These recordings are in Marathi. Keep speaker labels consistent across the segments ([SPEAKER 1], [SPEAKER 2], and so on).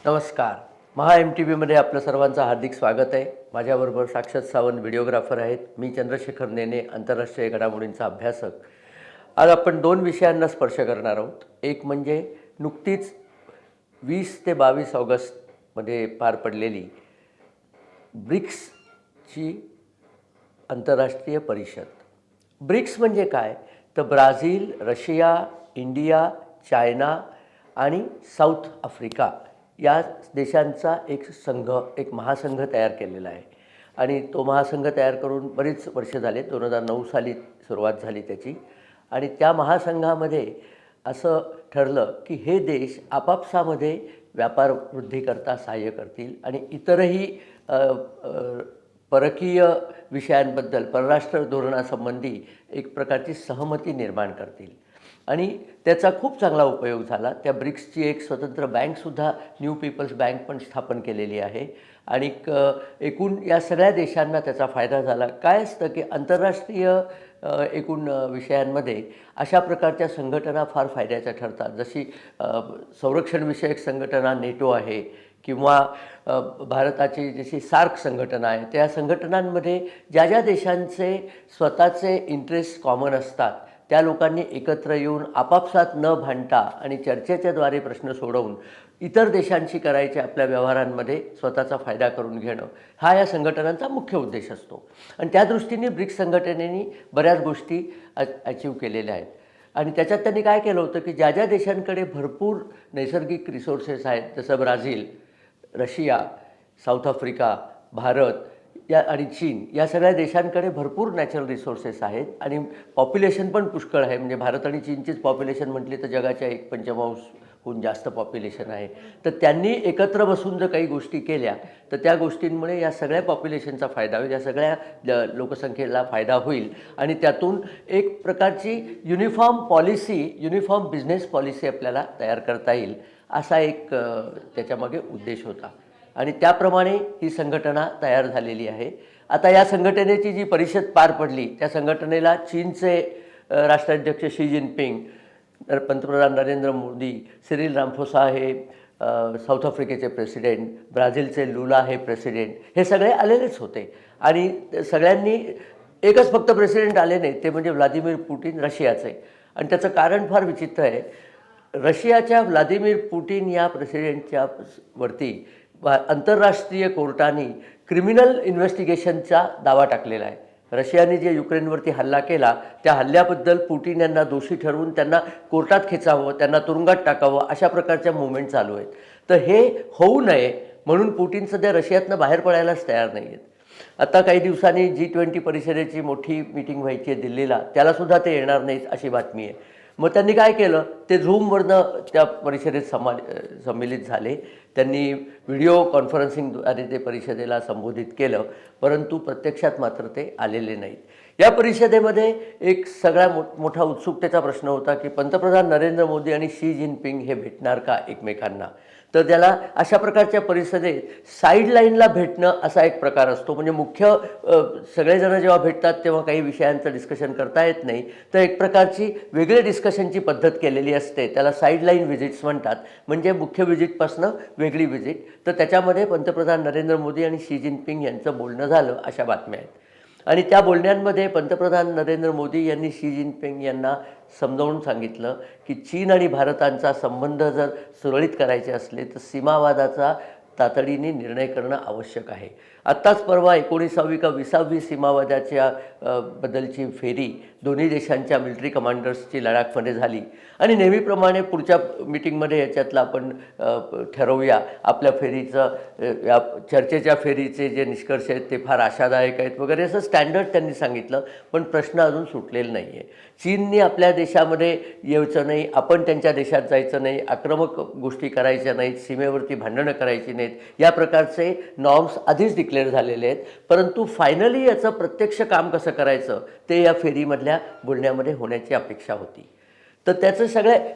[SPEAKER 1] नमस्कार. महा MTVमध्ये आपलं सर्वांचं हार्दिक स्वागत आहे. माझ्याबरोबर साक्षत सावंत व्हिडिओग्राफर आहेत. मी चंद्रशेखर नेने, आंतरराष्ट्रीय घडामोडींचा अभ्यासक. आज आपण दोन विषयांना स्पर्श करणार आहोत. एक म्हणजे नुकतीच 20 ते 22 ऑगस्टमध्ये पार पडलेली ब्रिक्सची आंतरराष्ट्रीय परिषद. ब्रिक्स म्हणजे काय? तर ब्राझील, रशिया, इंडिया, चायना आणि साऊथ आफ्रिका या देशांचा एक संघ, एक महासंघ तयार केलेला आहे. आणि तो महासंघ तयार करून बरीच वर्ष झाले. 2009 साली सुरुवात झाली त्याची. आणि त्या महासंघामध्ये असं ठरलं की हे देश आपापसामध्ये व्यापार वृद्धीकरता सहाय्य करतील आणि इतरही परकीय विषयांबद्दल, परराष्ट्र धोरणासंबंधी एक प्रकारची सहमती निर्माण करतील. आणि त्याचा खूप चांगला उपयोग झाला. त्या ब्रिक्सची एक स्वतंत्र बँकसुद्धा, न्यू पीपल्स बँक पण स्थापन केलेली आहे. आणि एकूण या सगळ्या देशांना त्याचा फायदा झाला. काय असतं की आंतरराष्ट्रीय एकूण विषयांमध्ये अशा प्रकारच्या संघटना फार फायद्याच्या ठरतात. जशी संरक्षणविषयक संघटना नेटो आहे किंवा भारताची जशी सार्क संघटना आहे, त्या संघटनांमध्ये ज्या ज्या देशांचे स्वतःचे इंटरेस्ट कॉमन असतात त्या लोकांनी एकत्र येऊन आपापसात न भांडता आणि चर्चेच्याद्वारे प्रश्न सोडवून इतर देशांशी करायचे आपल्या व्यवहारांमध्ये स्वतःचा फायदा करून घेणं, हा या संघटनांचा मुख्य उद्देश असतो. आणि त्या दृष्टीने ब्रिक्स संघटनेने बऱ्याच गोष्टी अचीव केलेल्या आहेत. आणि त्याच्यात त्यांनी काय केलं होतं की ज्या ज्या देशांकडे भरपूर नैसर्गिक रिसोर्सेस आहेत, जसं Brazil, Russia, south Africa, Bharat या आणि चीन, या सगळ्या देशांकडे भरपूर नॅचरल रिसोर्सेस आहेत आणि पॉप्युलेशन पण पुष्कळ आहे. म्हणजे भारत आणि चीनचीच पॉप्युलेशन म्हटली तर जगाच्या 1/5हून जास्त पॉप्युलेशन आहे. तर त्यांनी एकत्र बसून जर काही गोष्टी केल्या तर त्या गोष्टींमुळे या सगळ्या पॉप्युलेशनचा फायदा होईल, या सगळ्या लोकसंख्येला फायदा होईल. आणि त्यातून एक प्रकारची uniform policy, uniform business policy आपल्याला तयार करता येईल, असा एक त्याच्यामागे उद्देश होता. आणि त्याप्रमाणे ही संघटना तयार झालेली आहे. आता या संघटनेची जी परिषद पार पडली, त्या संघटनेला चीनचे राष्ट्राध्यक्ष शी जिनपिंग, पंतप्रधान नरेंद्र मोदी, सिरिल रामफोसा हे साऊथ आफ्रिकेचे प्रेसिडेंट, ब्राझीलचे लुला हे प्रेसिडेंट, हे सगळे आलेलेच होते. आणि सगळ्यांनी एकच फक्त प्रेसिडेंट आले नाही, ते म्हणजे व्लादिमीर पुटिन, रशियाचे. आणि त्याचं कारण फार विचित्र आहे. रशियाच्या व्लादिमीर पुटिन या प्रेसिडेंटच्या वरती आंतरराष्ट्रीय कोर्टाने क्रिमिनल इन्व्हेस्टिगेशनचा दावा टाकलेला आहे. रशियाने जे युक्रेनवरती हल्ला केला त्या हल्ल्याबद्दल पुटिन यांना दोषी ठरवून त्यांना कोर्टात खेचावं, त्यांना तुरुंगात टाकावं, अशा प्रकारच्या मुवमेंट चालू आहेत. तर हे होऊ नये म्हणून पुटिन सध्या रशियातनं बाहेर पडायलाच तयार नाही आहेत. आता काही दिवसांनी G20 परिषदेची मोठी मीटिंग व्हायची आहे दिल्लीला, त्यालासुद्धा ते येणार नाहीत अशी बातमी आहे. मग त्यांनी काय केलं, ते झूमवरनं त्या परिषदेत सम्मिलित झाले. त्यांनी व्हिडिओ कॉन्फरन्सिंगद्वारे ते परिषदेला संबोधित केलं, परंतु प्रत्यक्षात मात्र ते आलेले नाहीत. या परिषदेमध्ये एक सगळ्यात मोठा उत्सुकतेचा प्रश्न होता की पंतप्रधान नरेंद्र मोदी आणि शी जिनपिंग हे भेटणार का एकमेकांना. तर त्याला अशा प्रकारच्या परिषदेत साईडलाईनला भेटणं असा एक प्रकार असतो. म्हणजे मुख्य सगळेजण जेव्हा भेटतात तेव्हा काही विषयांचं डिस्कशन करता येत नाही, तर एक प्रकारची वेगळी डिस्कशनची पद्धत केलेली असते. त्याला साईडलाईन व्हिजिट्स म्हणतात. म्हणजे मुख्य व्हिजिटपासनं वेगळी व्हिजिट. तर त्याच्यामध्ये पंतप्रधान नरेंद्र मोदी आणि शी जिनपिंग यांचं बोलणं झालं अशा बातम्या आहेत. आणि त्या बोलण्यांमध्ये पंतप्रधान नरेंद्र मोदी यांनी शी जिनपिंग यांना समजावून सांगितलं की चीन आणि भारतांचा संबंध जर सुरळीत करायचे असले तर सीमावादाचा तातडीने निर्णय करणं आवश्यक आहे. आत्ताच परवा 19वी का 20वी सीमावादाच्या बद्दलची फेरी दोन्ही देशांच्या मिलिटरी कमांडर्सची लडाखमध्ये झाली. आणि नेहमीप्रमाणे पुढच्या मीटिंगमध्ये याच्यातलं आपण ठरवूया आपल्या फेरीचं, या चर्चेच्या फेरीचे जे निष्कर्ष आहेत ते फार आशादायक आहेत वगैरे, असं स्टँडर्ड त्यांनी सांगितलं. पण प्रश्न अजून सुटलेला नाही आहे. चीनने आपल्या देशामध्ये यायचं नाही, आपण त्यांच्या देशात जायचं नाही, आक्रमक गोष्टी करायच्या नाहीत, सीमेवरती भांडणं करायची नाहीत, या प्रकारचे नॉर्म्स आधीच डिक्लेअर झालेले आहेत. परंतु फायनली याचं प्रत्यक्ष काम कसं करायचं ते या फेरीमधल्या बोलण्यामध्ये होण्याची अपेक्षा होती. तर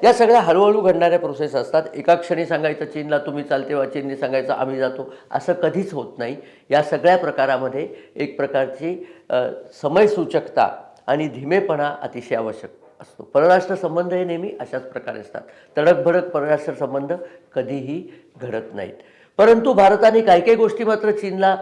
[SPEAKER 1] या सगळ्या हळूहळू घडणाऱ्या प्रोसेस असतात. एका क्षणी सांगायचं चीनला तुम्ही चाल, तेव्हा चीनने सांगायचं आम्ही जातो, असं कधीच होत नाही. या सगळ्या प्रकारामध्ये एक प्रकारची समयसूचकता आणि धीमेपणा अतिशय आवश्यक असतो. परराष्ट्र संबंध हे नेहमी अशाच प्रकारे असतात. तडकभडक परराष्ट्र संबंध कधीही घडत नाहीत. परंतु भारताने काही काही गोष्टी मात्र चीनला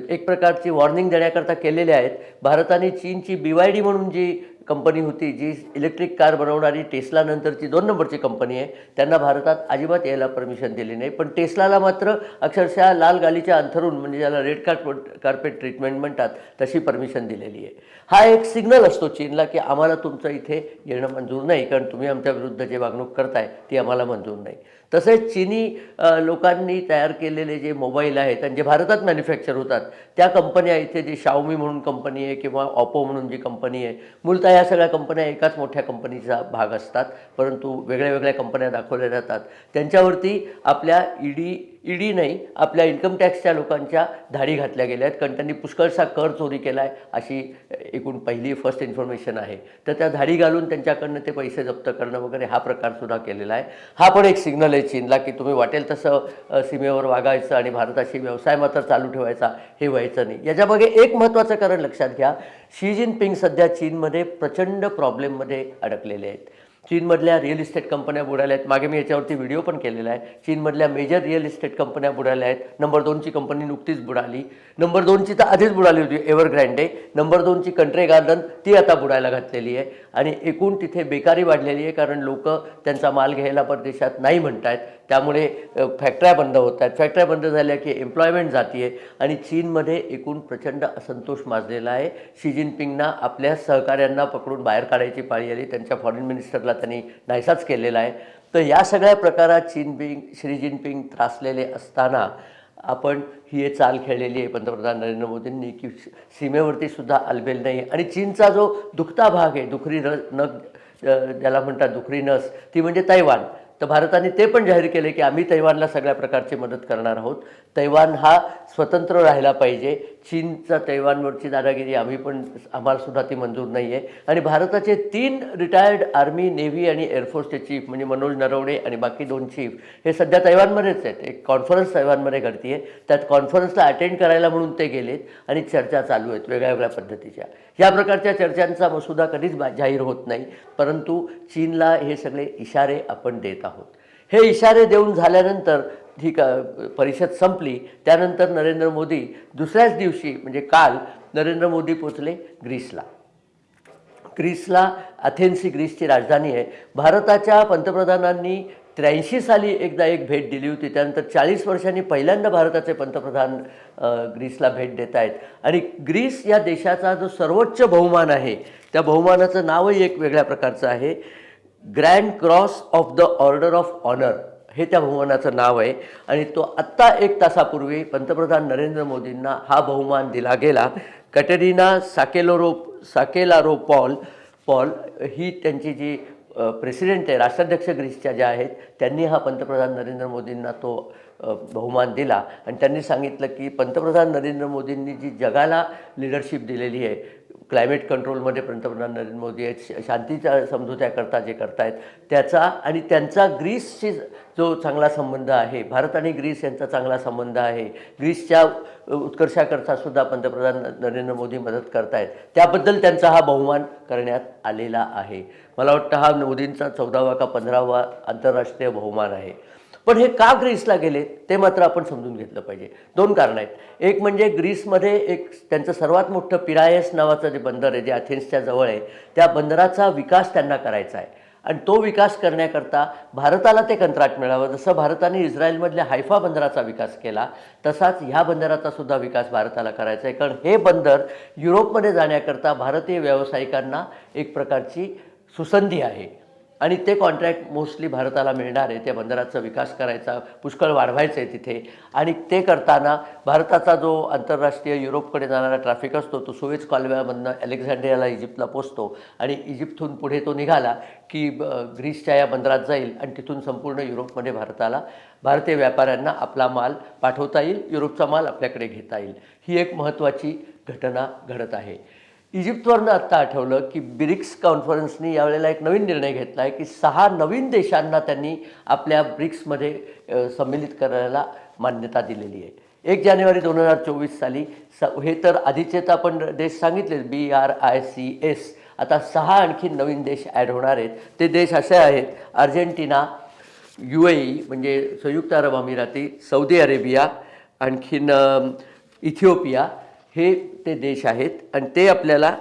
[SPEAKER 1] एक प्रकारची वॉर्निंग देण्याकरता केलेल्या आहेत. भारताने चीनची BYD म्हणून जी कंपनी होती, जी इलेक्ट्रिक कार बनवणारी टेस्ला नंतरची 2 नंबरची कंपनी आहे, त्यांना भारतात अजिबात यायला परमिशन दिली नाही. पण टेस्लाला मात्र अक्षरशः लाल गालीच्या अंथरून, म्हणजे ज्याला रेड कार्पेट ट्रीटमेंट म्हणतात, तशी परमिशन दिलेली आहे. हा एक सिग्नल असतो चीनला की आम्हाला तुमचं इथे येणं मंजूर नाही, कारण तुम्ही आमच्या विरुद्ध जे वागणूक करताय ती आम्हाला मंजूर नाही. तसेच चीनी लोकांनी तयार केलेले जे मोबाईल आहेत आणि जे भारतात मॅन्युफॅक्चर होतात, त्या कंपन्या इथे, जी Xiaomi म्हणून कंपनी आहे किंवा Oppo म्हणून जी कंपनी आहे, मूलतः ह्या सगळ्या कंपन्या एकाच मोठ्या कंपनीचा भाग असतात, परंतु वेगळ्या वेगळ्या कंपन्या दाखवल्या जातात. त्यांच्यावरती आपल्या ईडी नाही, आपल्या इन्कम टॅक्सच्या लोकांच्या धाडी घातल्या गेल्या आहेत, कारण त्यांनी पुष्कळसा कर चोरी केला आहे, अशी एकूण फर्स्ट इन्फॉर्मेशन आहे. तर त्या धाडी घालून त्यांच्याकडनं ते पैसे जप्त करणं वगैरे हा प्रकारसुद्धा केलेला आहे. हा पण एक सिग्नल आहे चीनला की तुम्ही वाटेल तसं सीमेवर वागायचं आणि भारताशी व्यवसाय मात्र चालू ठेवायचा, हे व्हायचं नाही. याच्यामागे एक महत्त्वाचं कारण लक्षात घ्या. शी जिनपिंग सध्या चीनमध्ये प्रचंड प्रॉब्लेममध्ये अडकलेले आहेत. चीनमधल्या रिअल इस्टेट कंपन्या बुडाल्या आहेत. मागे मी याच्यावरती व्हिडिओ पण केलेला आहे. चीनमधल्या मेजर रिअल इस्टेट कंपन्या बुडाल्या आहेत. नंबर 2ची कंपनी नुकतीच बुडाली. नंबर 2ची तर आधीच बुडाली होती, एव्हरग्रँडे. नंबर 2ची कंट्री गार्डन, ती आता बुडायला घातलेली आहे. आणि एकूण तिथे बेकारी वाढलेली आहे, कारण लोक त्यांचा माल घ्यायला परदेशात नाही म्हणत आहेत. त्यामुळे फॅक्टऱ्या बंद होत आहेत. फॅक्टऱ्या बंद झाल्या की एम्प्लॉयमेंट जाती आहे आणि चीनमध्ये एकूण प्रचंड असंतोष माजलेला आहे. शी जिनपिंगना आपल्या सहकाऱ्यांना पकडून बाहेर काढायची पाळी आली. त्यांच्या फॉरेन मिनिस्टरला त्यांनी नाहीसाच केलेला आहे. तर या सगळ्या प्रकारात शी जिनपिंग त्रासलेले असताना आपण ही एक चाल खेळलेली आहे पंतप्रधान नरेंद्र मोदींनी की सीमेवरती सुद्धा आलबेल नाही. आणि चीनचा जो दुखता भाग आहे, दुखरी नग ज्याला म्हणतात, दुखरी नस, ती म्हणजे तैवान. तर भारताने ते पण जाहीर केले की आम्ही तैवानला सगळ्या प्रकारची मदत करणार आहोत. तैवान हा स्वतंत्र राहिला पाहिजे. चीनचा तैवानवरची दादागिरी आम्हाला सुद्धा ती मंजूर नाही आहे. आणि भारताचे 3 रिटायर्ड आर्मी, नेव्ही आणि एअरफोर्सचे चीफ, म्हणजे मनोज नरवणे आणि बाकी 2 चीफ, हे सध्या तैवानमध्येच आहेत. एक कॉन्फरन्स तैवानमध्ये घडती आहे. त्यात कॉन्फरन्सला अटेंड करायला म्हणून ते गेलेत आणि चर्चा चालू आहेत वेगळ्या वेगळ्या पद्धतीच्या. या प्रकारच्या चर्चांचा मसुदा कधीच जाहीर होत नाही, परंतु चीनला हे सगळे इशारे आपण देत आहोत. हे इशारे देऊन झाल्यानंतर ही परिषद संपली. त्यानंतर नरेंद्र मोदी दुसऱ्याच दिवशी, म्हणजे काल, नरेंद्र मोदी पोचले ग्रीसला. अथेन्स ही ग्रीसची राजधानी आहे. भारताच्या पंतप्रधानांनी 83 साली एकदा एक भेट दिली होती. त्यानंतर 40 वर्षांनी पहिल्यांदा भारताचे पंतप्रधान ग्रीसला भेट देत आहेत. आणि ग्रीस या देशाचा जो सर्वोच्च बहुमान आहे, त्या बहुमानाचं नावही एक वेगळ्या प्रकारचं आहे. Grand cross of the order of honour, हे त्या बहुमानाचं नाव आहे. आणि तो आत्ता 1 तासापूर्वी पंतप्रधान नरेंद्र मोदींना हा बहुमान दिला गेला. कटेरिना साकेलारो पॉल ही त्यांची जी प्रेसिडेंट आहे, राष्ट्राध्यक्ष ग्रीसच्या ज्या आहेत, त्यांनी हा पंतप्रधान नरेंद्र मोदींना तो बहुमान दिला. आणि त्यांनी सांगितलं की पंतप्रधान नरेंद्र मोदींनी जी जगाला लिडरशिप दिलेली आहे, क्लायमेट कंट्रोलमध्ये पंतप्रधान नरेंद्र मोदी आहेत, शांतीच्या समझोत्याकरता जे करतायत त्याचा, आणि त्यांचा ग्रीसशी जो चांगला संबंध आहे, भारत आणि ग्रीस यांचा चांगला संबंध आहे, ग्रीसच्या उत्कर्षाकरता सुद्धा पंतप्रधान नरेंद्र मोदी मदत करतायत, त्याबद्दल त्यांचा हा बहुमान करण्यात आलेला आहे. मला वाटतं हा मोदींचा 14वा का 15वा आंतरराष्ट्रीय बहुमान आहे. पण हे का ग्रीसला गेले ते मात्र आपण समजून घेतलं पाहिजे. 2 कारणं आहेत. एक म्हणजे ग्रीसमध्ये एक त्यांचं सर्वात मोठं पिरायस नावाचं जे बंदर आहे, जे अथेन्सच्या जवळ आहे, त्या बंदराचा विकास त्यांना करायचा आहे. आणि तो विकास करण्याकरता भारताला ते कंत्राट मिळावं. जसं भारताने इस्रायलमधल्या हायफा बंदराचा विकास केला, तसाच ह्या बंदराचा सुद्धा विकास भारताला करायचा आहे. कारण हे बंदर युरोपमध्ये जाण्याकरता भारतीय व्यावसायिकांना एक प्रकारची सुसंधी आहे. आणि ते कॉन्ट्रॅक्ट मोस्टली भारताला मिळणार आहे. त्या बंदराचा विकास करायचा, पुष्कळ वाढवायचं आहे तिथे. आणि ते करताना भारताचा जो आंतरराष्ट्रीय युरोपकडे जाणारा ट्रॅफिक असतो, तो सुएझ कालव्यामधनं अलेक्झांड्रियाला इजिप्तला पोचतो. आणि इजिप्तहून पुढे तो निघाला की ग्रीसच्या या बंदरात जाईल आणि तिथून संपूर्ण युरोपमध्ये भारतीय व्यापाऱ्यांना आपला माल पाठवता येईल, युरोपचा माल आपल्याकडे घेता येईल. ही एक महत्त्वाची घटना घडत आहे. इजिप्तवरनं आत्ता आठवलं की ब्रिक्स कॉन्फरन्सनी यावेळेला एक नवीन निर्णय घेतला आहे की 6 नवीन देशांना त्यांनी आपल्या ब्रिक्समध्ये सम्मिलित करायला मान्यता दिलेली आहे. 1 जानेवारी 2024 साली हे तर आधीचे तर आपण देश सांगितले, BRICS आता 6 आणखी नवीन देश ॲड होणार आहेत. ते देश असे आहेत: अर्जेंटिना, UAE म्हणजे संयुक्त अरब अमिराती, सौदी अरेबिया, आणखीन इथिओपिया, हे ते देश आहेत आणि ते आपल्याला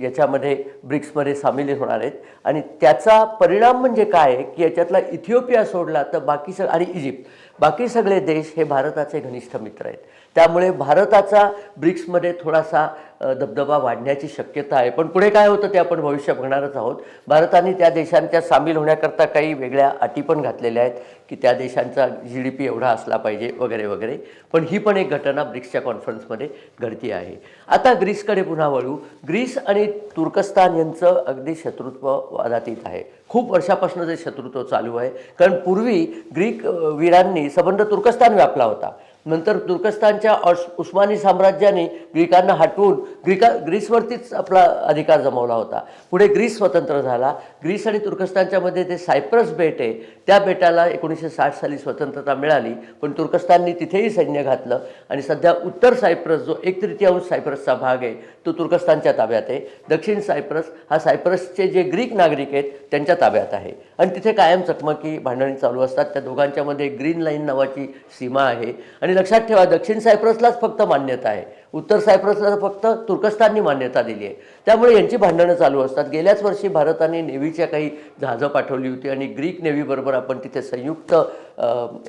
[SPEAKER 1] याच्यामध्ये ब्रिक्समध्ये सामील होणार आहेत. आणि त्याचा परिणाम म्हणजे काय आहे की याच्यातला इथिओपिया सोडला तर आणि इजिप्त, बाकी सगळे देश हे भारताचे घनिष्ठ मित्र आहेत. त्यामुळे भारताचा ब्रिक्समध्ये थोडासा दबदबा वाढण्याची शक्यता आहे. पण पुढे काय होतं ते आपण भविष्य बघणारच आहोत. भारताने त्या देशांच्या सामील होण्याकरता काही वेगळ्या अटी पण घातलेल्या आहेत की त्या देशांचा GDP एवढा असला पाहिजे वगैरे वगैरे. पण ही पण एक घटना ब्रिक्सच्या कॉन्फरन्समध्ये घडती आहे. आता ग्रीसकडे पुन्हा वळू. ग्रीस आणि तुर्कस्तान यांचं अगदी शत्रुत्व वादातीत आहे. खूप वर्षापासून ते शत्रुत्व चालू आहे. कारण पूर्वी ग्रीक वीरांनी सबंध तुर्कस्तान व्यापला होता. नंतर तुर्कस्तानच्या उस्मानी साम्राज्याने ग्रीकांना हटवून ग्रीसवरतीच आपला अधिकार जमवला होता. पुढे ग्रीस स्वतंत्र झाला. ग्रीस आणि तुर्कस्तानच्या मध्ये ते सायप्रस बेट आहे, त्या बेटाला 1960 साली स्वतंत्रता मिळाली. पण तुर्कस्तानने तिथेही सैन्य घातलं आणि सध्या उत्तर सायप्रस, जो 1/3 सायप्रसचा भाग आहे, तो तुर्कस्तानच्या ताब्यात आहे. दक्षिण सायप्रस हा सायप्रसचे जे ग्रीक नागरिक आहेत त्यांच्या ताब्यात आहे आणि तिथे कायम चकमकी, भांडणी चालू असतात. त्या दोघांच्यामध्ये ग्रीन लाईन नावाची सीमा आहे. आणि लक्षात ठेवा, दक्षिण सायप्रसलाच फक्त मान्यता आहे, उत्तर सायप्रसला फक्त तुर्कस्ताननी मान्यता दिली आहे. त्यामुळे यांची भांडणं चालू असतात. गेल्याच वर्षी भारताने नेव्हीच्या काही जहाजं पाठवली होती आणि ग्रीक नेव्हीबरोबर आपण तिथे संयुक्त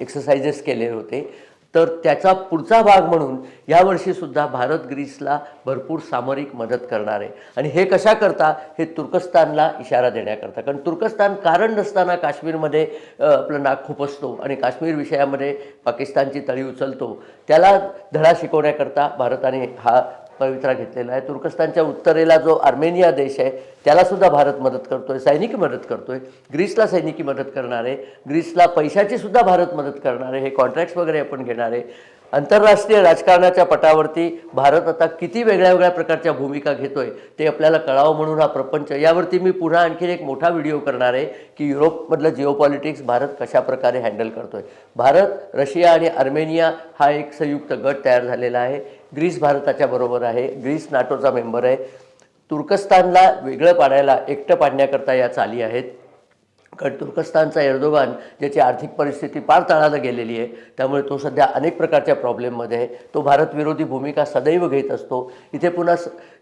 [SPEAKER 1] एक्सरसाइजेस केले होते. तर त्याचा पुढचा भाग म्हणून यावर्षीसुद्धा भारत ग्रीसला भरपूर सामरिक मदत करणार आहे. आणि हे कशा करता, हे तुर्कस्तानला इशारा देण्याकरता. कारण तुर्कस्तान कारण नसताना काश्मीरमध्ये आपलं नाक खुपसतो आणि काश्मीर विषयामध्ये पाकिस्तानची तळी उचलतो. त्याला धडा शिकवण्याकरता भारताने हा पवित्रा घेतलेला आहे. तुर्कस्तानच्या उत्तरेला जो आर्मेनिया देश आहे त्यालासुद्धा भारत मदत करतो आहे, सैनिकी मदत करतो आहे. ग्रीसला सैनिकी मदत करणार आहे. ग्रीसला पैशाचीसुद्धा भारत मदत करणार आहे. हे कॉन्ट्रॅक्ट्स वगैरे आपण घेणार आहे. आंतरराष्ट्रीय राजकारणाच्या पटावरती भारत आता किती वेगळ्या वेगळ्या प्रकारच्या भूमिका घेतो आहे ते आपल्याला कळावं म्हणून हा प्रपंच. यावरती मी पुन्हा आणखीन एक मोठा व्हिडिओ करणार आहे की युरोपमधलं जिओपॉलिटिक्स भारत कशा प्रकारे हँडल करतो आहे. भारत, रशिया आणि आर्मेनिया हा एक संयुक्त गट तयार झालेला आहे. ग्रीस भारताच्या बरोबर आहे. ग्रीस नाटोचा मेंबर आहे. तुर्कस्तानला वेगळं पाडायला, एकटं पाडण्याकरता या चाली आहेत. कारण तुर्कस्तानचा एर्दोगान, ज्याची आर्थिक परिस्थिती पार तळाला गेलेली आहे, त्यामुळे तो सध्या अनेक प्रकारच्या प्रॉब्लेममध्ये आहे. तो भारतविरोधी भूमिका सदैव घेत असतो. इथे पुन्हा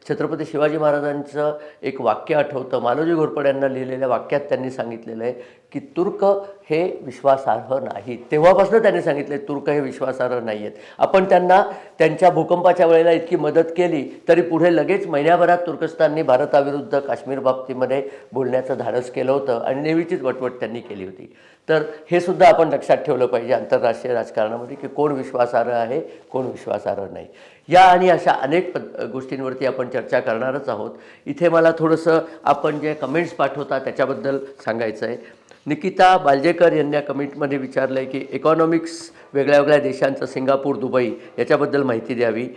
[SPEAKER 1] छत्रपती शिवाजी महाराजांचं एक वाक्य आठवतं. मालोजी घोरपडे यांना लिहिलेल्या वाक्यात त्यांनी सांगितलेलं आहे की तुर्क हे विश्वासार्ह नाहीत. तेव्हापासून त्यांनी सांगितले तुर्क हे विश्वासार्ह नाही आहेत. आपण त्यांना त्यांच्या भूकंपाच्या वेळेला इतकी मदत केली तरी पुढे लगेच महिन्याभरात तुर्कस्तानने भारताविरुद्ध काश्मीर बाबतीमध्ये बोलण्याचं धाडस केलं होतं आणि नेव्हीचीच वटवट त्यांनी केली होती. तर हे सुद्धा आपण लक्षात ठेवलं पाहिजे आंतरराष्ट्रीय राजकारणामध्ये की कोण विश्वासार्ह आहे, कोण विश्वासार्ह नाही. या आणि अशा अनेक गोष्टींवरती आपण चर्चा करणारच आहोत. इथे मला थोडंसं आपण जे कमेंट्स पाठवता त्याच्याबद्दल सांगायचं आहे. निकिता बालजेकर यांनी कमेंटमध्ये विचारलं आहे की इकॉनॉमिक्स वेगळ्या वेगळ्या देशांचं, सिंगापूर, दुबई याच्याबद्दल माहिती द्यावी.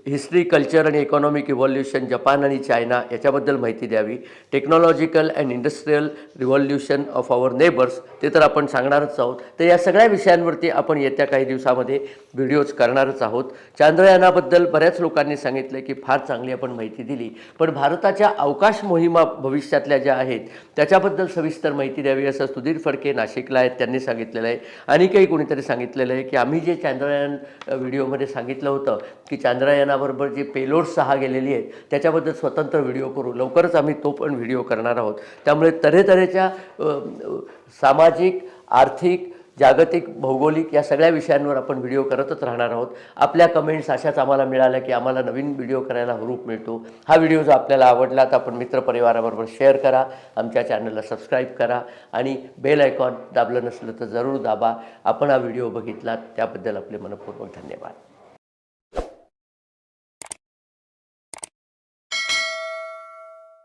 [SPEAKER 1] हिस्ट्री, कल्चर आणि इकॉनॉमिक इव्हॉल्युशन जपान आणि चायना याच्याबद्दल माहिती द्यावी. Technological and industrial revolution of our neighbours, ते तर आपण सांगणारच आहोत. तर या सगळ्या विषयांवरती आपण येत्या काही दिवसामध्ये व्हिडिओज करणारच आहोत. चांद्रयानाबद्दल बऱ्याच लोकांनी सांगितलं की फार चांगली आपण माहिती दिली, पण भारताच्या अवकाश मोहिमा भविष्यातल्या ज्या आहेत त्याच्याबद्दल सविस्तर माहिती द्यावी असं सुधीर फडके नाशिकला आहेत त्यांनी सांगितलेलं आहे. आणि काही कोणीतरी सांगितलेलं आहे की आम्ही जे चांद्रयान व्हिडिओमध्ये सांगितलं होतं की चांद्रयानाबरोबर जे पेलोड 6 गेलेली आहेत त्याच्याबद्दल स्वतंत्र व्हिडिओ करू. लवकरच आम्ही तो पण व्हिडिओ करणार आहोत. त्यामुळे तऱ्हेतऱ्हेच्या सामाजिक, आर्थिक, जागतिक, भौगोलिक या सगळ्या विषयांवर आपण व्हिडिओ करतच राहणार आहोत. आपल्या कमेंट्स अशाच आम्हाला मिळाल्या की आम्हाला नवीन व्हिडिओ करायला हुरूप मिळतो. हा व्हिडिओ जर आपल्याला आवडला तर आपण मित्रपरिवाराबरोबर शेअर करा, आमच्या चॅनलला सबस्क्राईब करा आणि बेल आयकॉन दाबलं नसलं तर जरूर दाबा. आपण हा व्हिडिओ बघितलात त्याबद्दल आपले मनपूर्वक धन्यवाद.